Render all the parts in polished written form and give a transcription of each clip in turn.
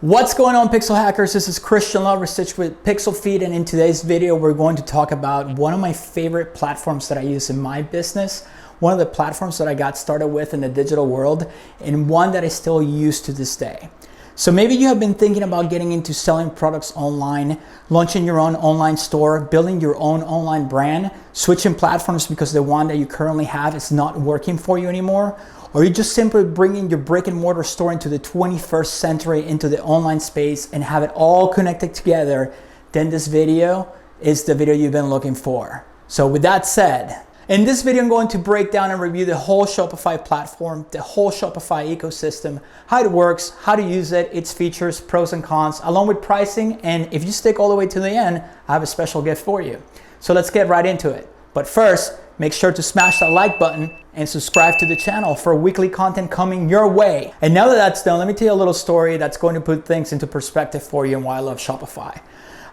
What's going on, Pixel Hackers? This is Christian Lovrecich with pixlfeed, and in today's video we're going to talk about one of my favorite platforms that I use in my business, one of the platforms that I got started with in the digital world, and one that I still use to this day. So maybe you have been thinking about getting into selling products online, launching your own online store, building your own online brand, switching platforms because the one that you currently have is not working for you anymore, or you're just simply bringing your brick and mortar store into the 21st century, into the online space, and have it all connected together, then this video is the video you've been looking for. So with that said, in this video, I'm going to break down and review the whole Shopify platform, the whole Shopify ecosystem, how it works, how to use it, its features, pros and cons, along with pricing. And if you stick all the way to the end, I have a special gift for you. So let's get right into it. But first, make sure to smash that like button and subscribe to the channel for weekly content coming your way. And now that that's done, let me tell you a little story that's going to put things into perspective for you and why I love Shopify.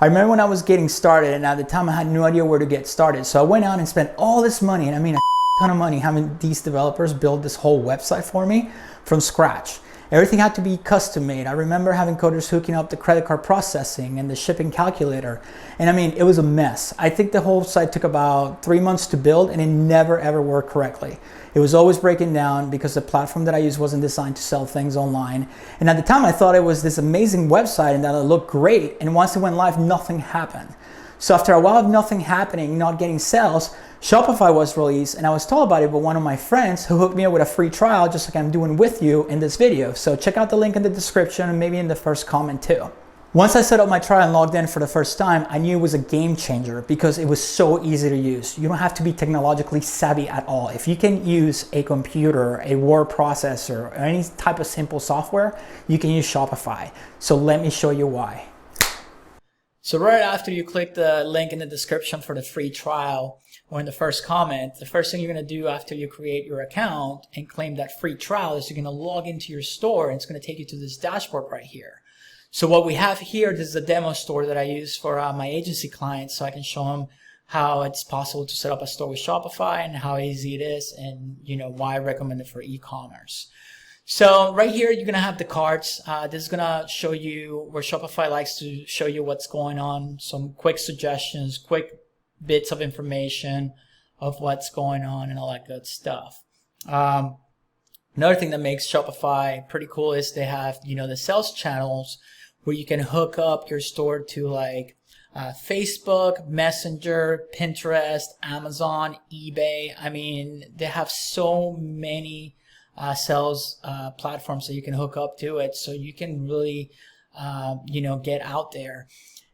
I remember when I was getting started, and at the time I had no idea where to get started. So I went out and spent all this money, and I mean a ton of money, having these developers build this whole website for me from scratch. Everything had to be custom made. I remember having coders hooking up the credit card processing and the shipping calculator. And I mean, it was a mess. I think the whole site took about 3 months to build, and it never ever worked correctly. It was always breaking down because the platform that I used wasn't designed to sell things online. And at the time I thought it was this amazing website and that it looked great. And once it went live, nothing happened. So after a while of nothing happening, not getting sales, Shopify was released, and I was told about it by one of my friends who hooked me up with a free trial, just like I'm doing with you in this video. So check out the link in the description and maybe in the first comment too. Once I set up my trial and logged in for the first time, I knew it was a game changer because it was so easy to use. You don't have to be technologically savvy at all. If you can use a computer, a word processor, or any type of simple software, you can use Shopify. So let me show you why. So right after you click the link in the description for the free trial, or in the first comment, the first thing you're going to do after you create your account and claim that free trial is you're going to log into your store, and it's going to take you to this dashboard right here. So what we have here, this is a demo store that I use for my agency clients, so I can show them how it's possible to set up a store with Shopify and how easy it is, and why I recommend it for e-commerce. So right here, you're going to have the cards. This is going to show you where Shopify likes to show you what's going on, some quick suggestions, quick bits of information of what's going on and all that good stuff. Another thing that makes Shopify pretty cool is they have, the sales channels where you can hook up your store to like Facebook, Messenger, Pinterest, Amazon, eBay. I mean, they have so many sales platforms that you can hook up to it, so you can really get out there.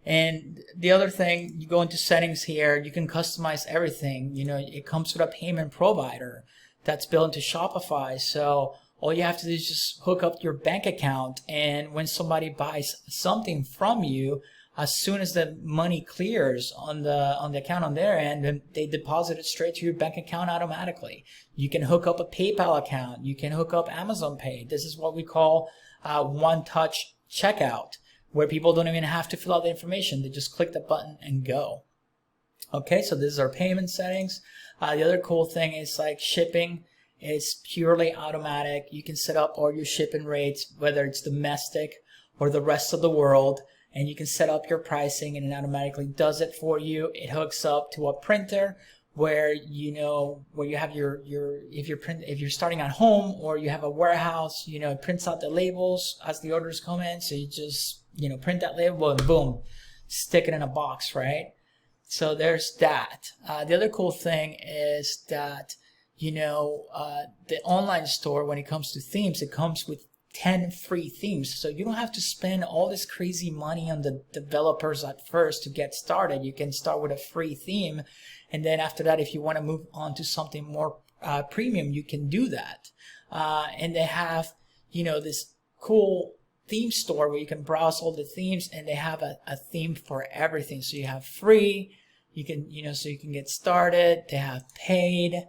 And the other thing, you go into settings here, you can customize everything. It comes with a payment provider that's built into Shopify, so all you have to do is just hook up your bank account, and when somebody buys something from you, as soon as the money clears on the account on their end, then they deposit it straight to your bank account automatically. You can hook up a PayPal account. You can hook up Amazon Pay. This is what we call one-touch checkout, where people don't even have to fill out the information. They just click the button and go. Okay, so this is our payment settings. The other cool thing is like shipping. It's purely automatic. You can set up all your shipping rates, whether it's domestic or the rest of the world, and you can set up your pricing, and it automatically does it for you. It hooks up to a printer where where you have your if you're starting at home or you have a warehouse, it prints out the labels as the orders come in. So you just print that label and boom, stick it in a box, right? So there's that. The other cool thing is that the online store, when it comes to themes, it comes with 10 free themes. So you don't have to spend all this crazy money on the developers at first to get started. You can start with a free theme, and then after that, if you want to move on to something more premium, you can do that. And they have this cool theme store where you can browse all the themes, and they have a theme for everything. So you have free, you can so you can get started. They have paid,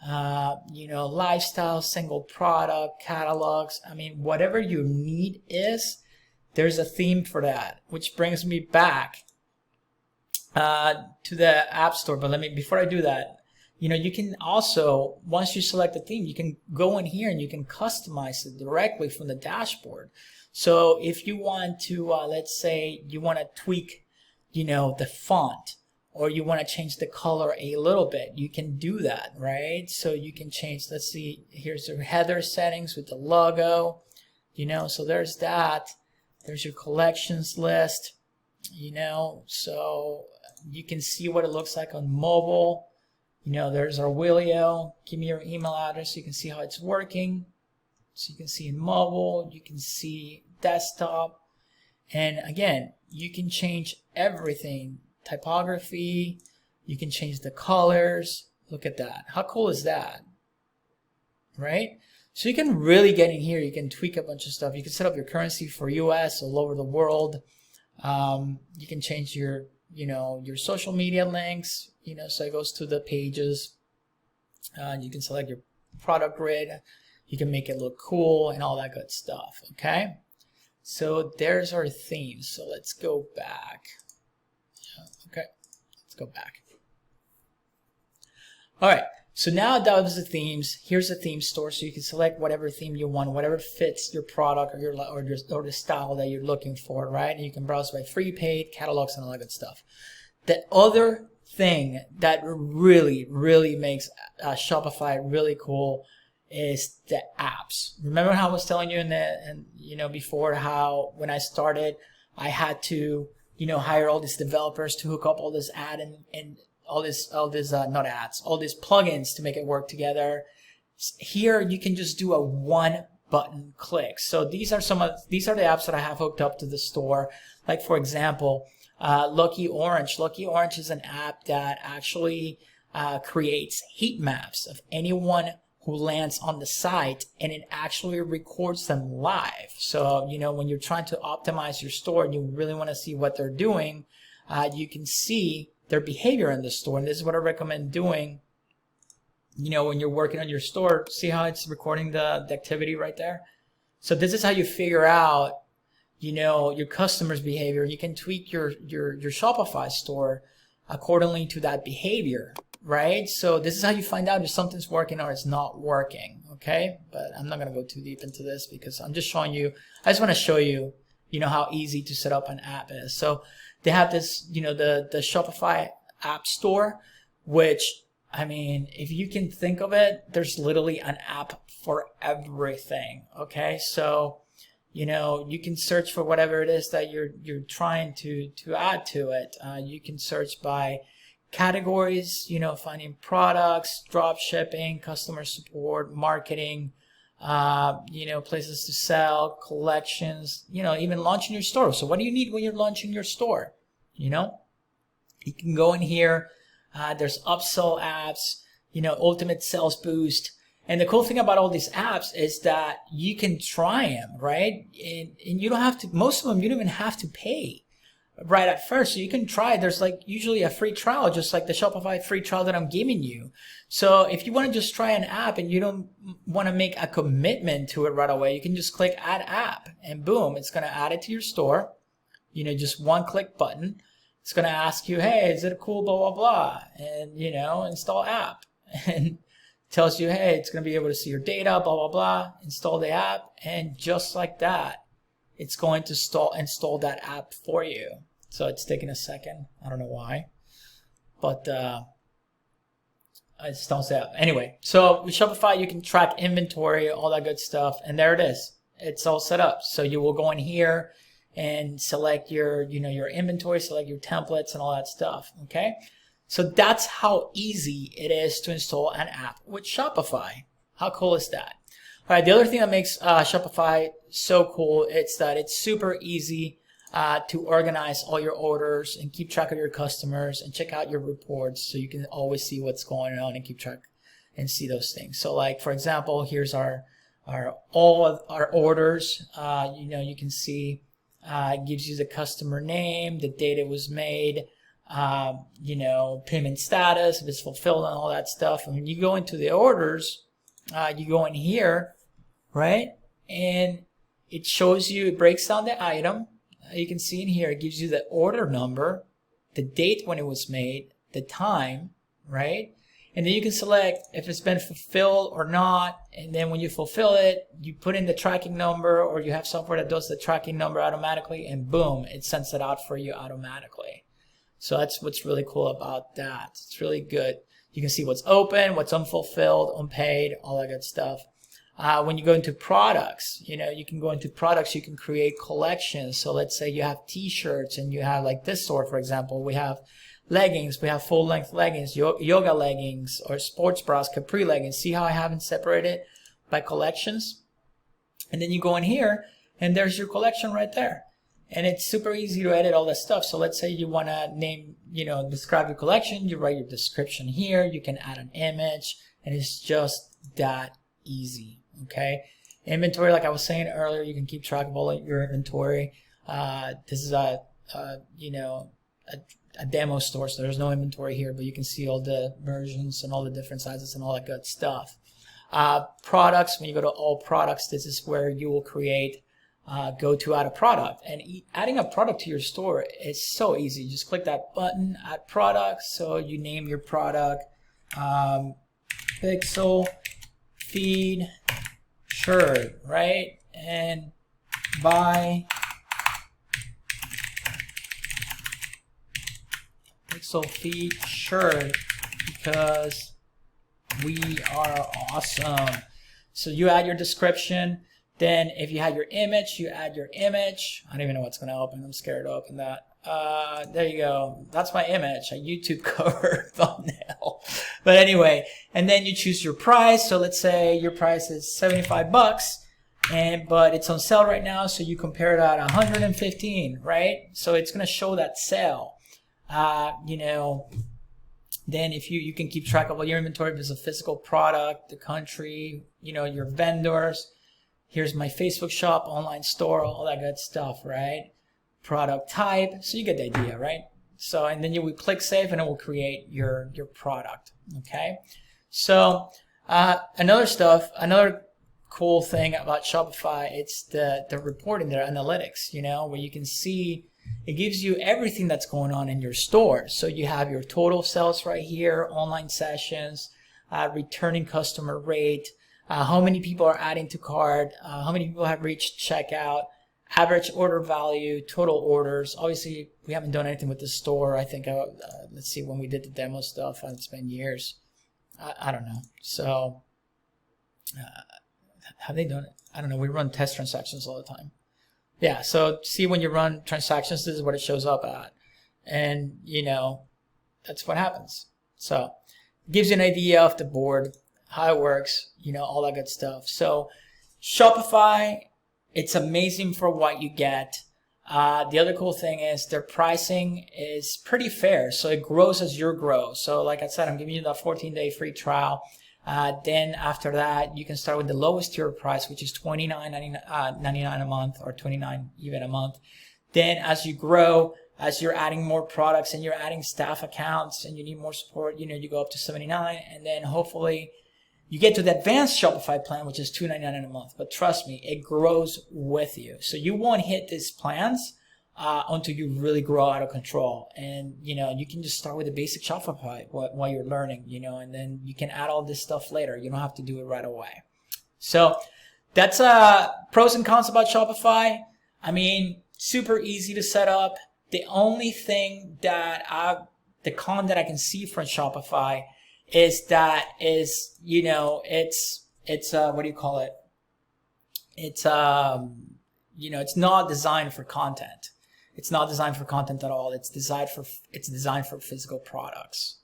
lifestyle, single product, catalogs. I mean, whatever your need is, there's a theme for that, which brings me back to the App Store. But before I do that, you can also, once you select the theme, you can go in here and you can customize it directly from the dashboard. So if you want to, let's say you want to tweak, the font, or you want to change the color a little bit, you can do that, right? So you can change, let's see, here's the header settings with the logo, so there's that. There's your collections list, so you can see what it looks like on mobile. There's our Willio. Give me your email address so you can see how it's working. So you can see in mobile, you can see desktop. And again, you can change everything. Typography, you can change the colors. Look at that. How cool is that? Right? So you can really get in here. You can tweak a bunch of stuff. You can set up your currency for US all over the world. You can change your, your social media links, so it goes to the pages. You can select your product grid. You can make it look cool and all that good stuff. Okay. So there's our themes. So let's go back. Okay. Let's go back. All right. So now that was the themes. Here's the theme store, so you can select whatever theme you want, whatever fits your product or the style that you're looking for, right? And you can browse by free, paid, catalogs, and all that good stuff. The other thing that really, really makes Shopify really cool is the apps. Remember how I was telling you before, how when I started, I had to hire all these developers to hook up all this ad and all these not ads, all these plugins to make it work together. Here you can just do a one button click. So these are the apps that I have hooked up to the store. Like for example, Lucky Orange. Lucky Orange is an app that actually creates heat maps of anyone who lands on the site, and it actually records them live. So when you're trying to optimize your store and you really want to see what they're doing, you can see their behavior in the store. And this is what I recommend doing. When you're working on your store, see how it's recording the activity right there? So this is how you figure out, your customers' behavior. You can tweak your Shopify store accordingly to that behavior, right? So this is how you find out if something's working or it's not working, okay? But I'm not going to go too deep into this because I'm just showing you, I just want to show you, how easy to set up an app is. So they have this, the Shopify app store, which, I mean, if you can think of it, there's literally an app for everything, okay? So, you can search for whatever it is that you're trying to add to it. You can search by categories, finding products, drop shipping, customer support, marketing, places to sell, collections, even launching your store. So what do you need when you're launching your store? You can go in here. There's upsell apps, ultimate sales boost. And the cool thing about all these apps is that you can try them, right? And you don't have to, most of them, you don't even have to pay right at first. So you can try. There's like usually a free trial, just like the Shopify free trial that I'm giving you. So if you want to just try an app and you don't want to make a commitment to it right away, you can just click add app and boom, it's going to add it to your store. Just one click button. It's going to ask you, hey, is it a cool blah, blah, blah, and, install app. And tells you, hey, it's going to be able to see your data, blah, blah, blah, install the app. And just like that, it's going to install that app for you. So it's taking a second. I don't know why, but it installs the app. Anyway, so with Shopify, you can track inventory, all that good stuff. And there it is. It's all set up. So you will go in here and select your, your inventory, select your templates and all that stuff. Okay. So that's how easy it is to install an app with Shopify. How cool is that? All right. The other thing that makes Shopify so cool is that it's super easy to organize all your orders and keep track of your customers and check out your reports so you can always see what's going on and keep track and see those things. So like, for example, here's all of our orders. You can see it gives you the customer name, the date it was made, payment status, if it's fulfilled and all that stuff. And when you go into the orders, you go in here, right? And it shows you, it breaks down the item. You can see in here, it gives you the order number, the date when it was made, the time, right? And then you can select if it's been fulfilled or not. And then when you fulfill it, you put in the tracking number, or you have software that does the tracking number automatically, and boom, it sends it out for you automatically. So that's what's really cool about that. It's really good. You can see what's open, what's unfulfilled, unpaid, all that good stuff. When you go into products, you can go into products, you can create collections. So let's say you have t-shirts, and you have like this store, for example. We have leggings, we have full-length leggings, yoga leggings, or sports bras, capri leggings. See how I haven't separated by collections? And then you go in here, and there's your collection right there. And it's super easy to edit all that stuff. So let's say you want to name, describe your collection. You write your description here. You can add an image, and it's just that easy. Okay. Inventory, like I was saying earlier, you can keep track of all your inventory. This is a demo store, so there's no inventory here, but you can see all the versions and all the different sizes and all that good stuff. Products, when you go to all products, this is where you will create, go to add a product. And adding a product to your store is so easy. Just click that button, add product. So you name your product, pixel feed shirt, right? And buy pixel feed shirt because we are awesome. So you add your description. Then if you had your image, you add your image. I don't even know what's going to open. I'm scared to open that. There you go. That's my image, a YouTube cover thumbnail. But anyway, and then you choose your price. So let's say your price is $75, but it's on sale right now. So you compare it at 115, right? So it's going to show that sale. Then if you can keep track of all your inventory. If it's a physical product, the country, your vendors. Here's my Facebook shop, online store, all that good stuff, right? Product type. So you get the idea, right? So, and then you will click save, and it will create your product. Okay. So, another cool thing about Shopify, it's the reporting, their analytics, where you can see, it gives you everything that's going on in your store. So you have your total sales right here, online sessions, returning customer rate, how many people are adding to cart, how many people have reached checkout, average order value, total orders. Obviously, we haven't done anything with the store. I think, let's see, when we did the demo stuff, it's been years. I don't know. So, have they done it? I don't know. We run test transactions all the time. Yeah, so see, when you run transactions, this is what it shows up at. And, that's what happens. So, it gives you an idea of the board, how it works, all that good stuff. So, Shopify, it's amazing for what you get. The other cool thing is their pricing is pretty fair. So it grows as you grow. So like I said, I'm giving you that 14-day free trial. Then after that, you can start with the lowest tier price, which is $29.99 a month, or $29 even a month. Then as you grow, as you're adding more products and you're adding staff accounts and you need more support, you go up to $79, and then hopefully you get to the advanced Shopify plan, which is $2.99 a month. But trust me, it grows with you. So you won't hit these plans until you really grow out of control. And, you can just start with the basic Shopify while you're learning, and then you can add all this stuff later. You don't have to do it right away. So that's pros and cons about Shopify. I mean, super easy to set up. The only thing the con that I can see from Shopify is that it's what do you call it? It's it's not designed for content. It's not designed for content at all. It's designed for physical products.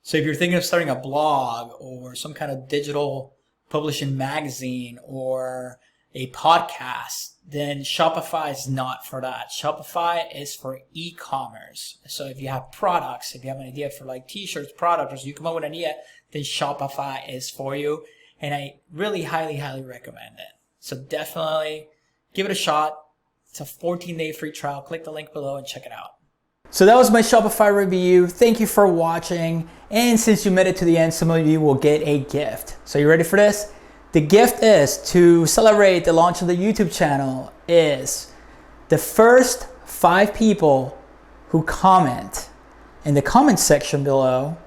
So if you're thinking of starting a blog or some kind of digital publishing magazine or a podcast, then Shopify is not for that. Shopify is for e-commerce. So if you have products, if you have an idea for like t-shirts, products, or so you come up with an idea, then Shopify is for you. And I really highly, highly recommend it. So definitely give it a shot. It's a 14-day free trial. Click the link below and check it out. So that was my Shopify review. Thank you for watching. And since you made it to the end, some of you will get a gift. So you ready for this? The gift is, to celebrate the launch of the YouTube channel, is the first 5 people who comment in the comment section below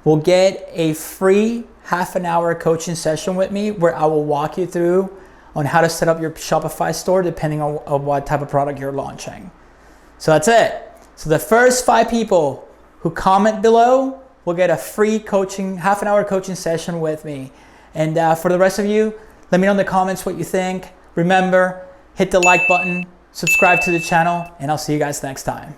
will get a free half-an-hour coaching session with me where I will walk you through on how to set up your Shopify store depending on what type of product you're launching. So that's it. So the first 5 people who comment below will get a free coaching, half-an-hour coaching session with me. And for the rest of you, let me know in the comments what you think. Remember, hit the like button, subscribe to the channel, and I'll see you guys next time.